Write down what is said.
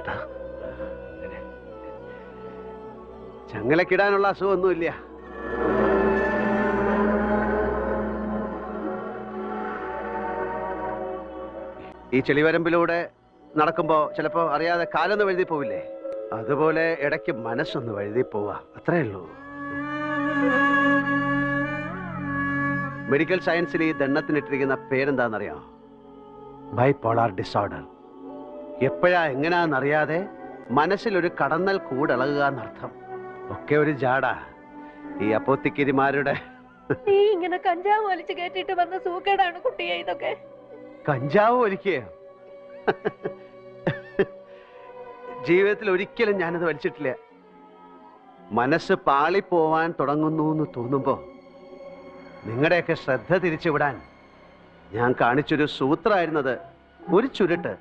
ചേട്ടാ. ചങ്ങലക്കിടാനുള്ള അസുഖമൊന്നുമില്ല. ഈ ചെളിവരമ്പിലൂടെ നടക്കുമ്പോ ചിലപ്പോ അറിയാതെ കാലൊന്ന് വഴുതി പോവില്ലേ, അതുപോലെ ഇടയ്ക്ക് മനസ്സൊന്ന് വഴുതി പോവാ, അത്രേ ഉള്ളൂ. മെഡിക്കൽ സയൻസിൽ ഈ ദണ്ണത്തിനിട്ടിരിക്കുന്ന പേരെന്താണെന്നറിയാം? Bipolar disorder. എപ്പോഴാ എങ്ങനെയാണെന്നറിയാതെ മനസ്സിലൊരു കടന്നൽ കൂടിളകുക എന്നർത്ഥം. ഒക്കെ ഒരു ജാടാ ഈ അപ്പോത്തിക്കിരിമാരുടെ. നീ ഇങ്ങനെ കഞ്ചാവ് വലിച്ചു കയറ്റിട്ട് വന്ന സൂക്കേടാണ് കുട്ടിയെ ഇതൊക്കെ. കഞ്ചാവ് വലിക്കുക? ജീവിതത്തിൽ ഒരിക്കലും ഞാനത് വലിച്ചിട്ടില്ല. മനസ്സ് പാളിപ്പോവാൻ തുടങ്ങുന്നു എന്ന് തോന്നുമ്പോ നിങ്ങളുടെയൊക്കെ ശ്രദ്ധ തിരിച്ചുവിടാൻ ഞാൻ കാണിച്ചൊരു സൂത്രമായിരുന്നത്, ഒരു ചുരുട്ട്.